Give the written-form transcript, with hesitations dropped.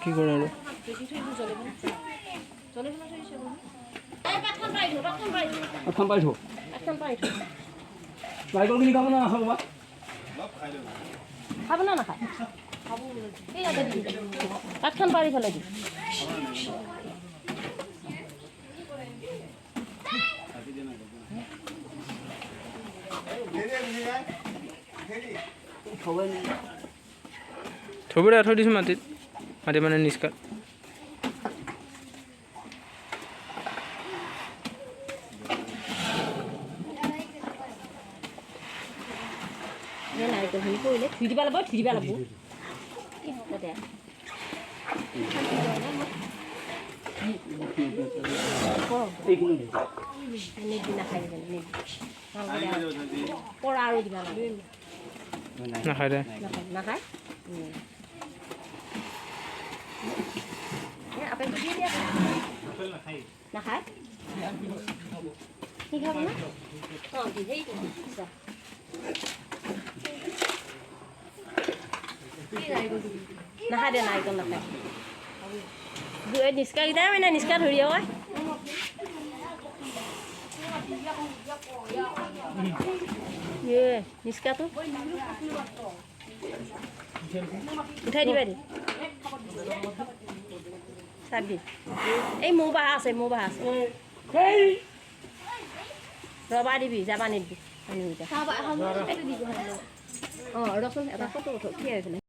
কি কৰে আৰু এখন পাই থো নাৰিকল কিনি খাব না নাখাব বা খাব না নাখায় কাঠখন পাৰি পেলাই দি থবৰে থৈ দিছোঁ মাটিত মাটি মানে নিষ্কাত নাৰিকলখিনি পৰিলে ধুই দিব লাগিব নাখায় পৰা আৰু দিবা নাখায় দে নাখায় আপেলটো দি দিয়া নাখায় কি খাব না অঁ দি সেইটো নাখায় দে নাৰিকল নাখায় নিষ্কাকেইটাই মানে নিষ্কা ধৰি হয় নিষ্কাটো উঠাই দিবা দি চাবি এই মোৰ বাহা আছে ৰবা দিবি যাবা নিদিবি অঁ ৰচোন এটা ফটো উঠ কি হৈ পেলাই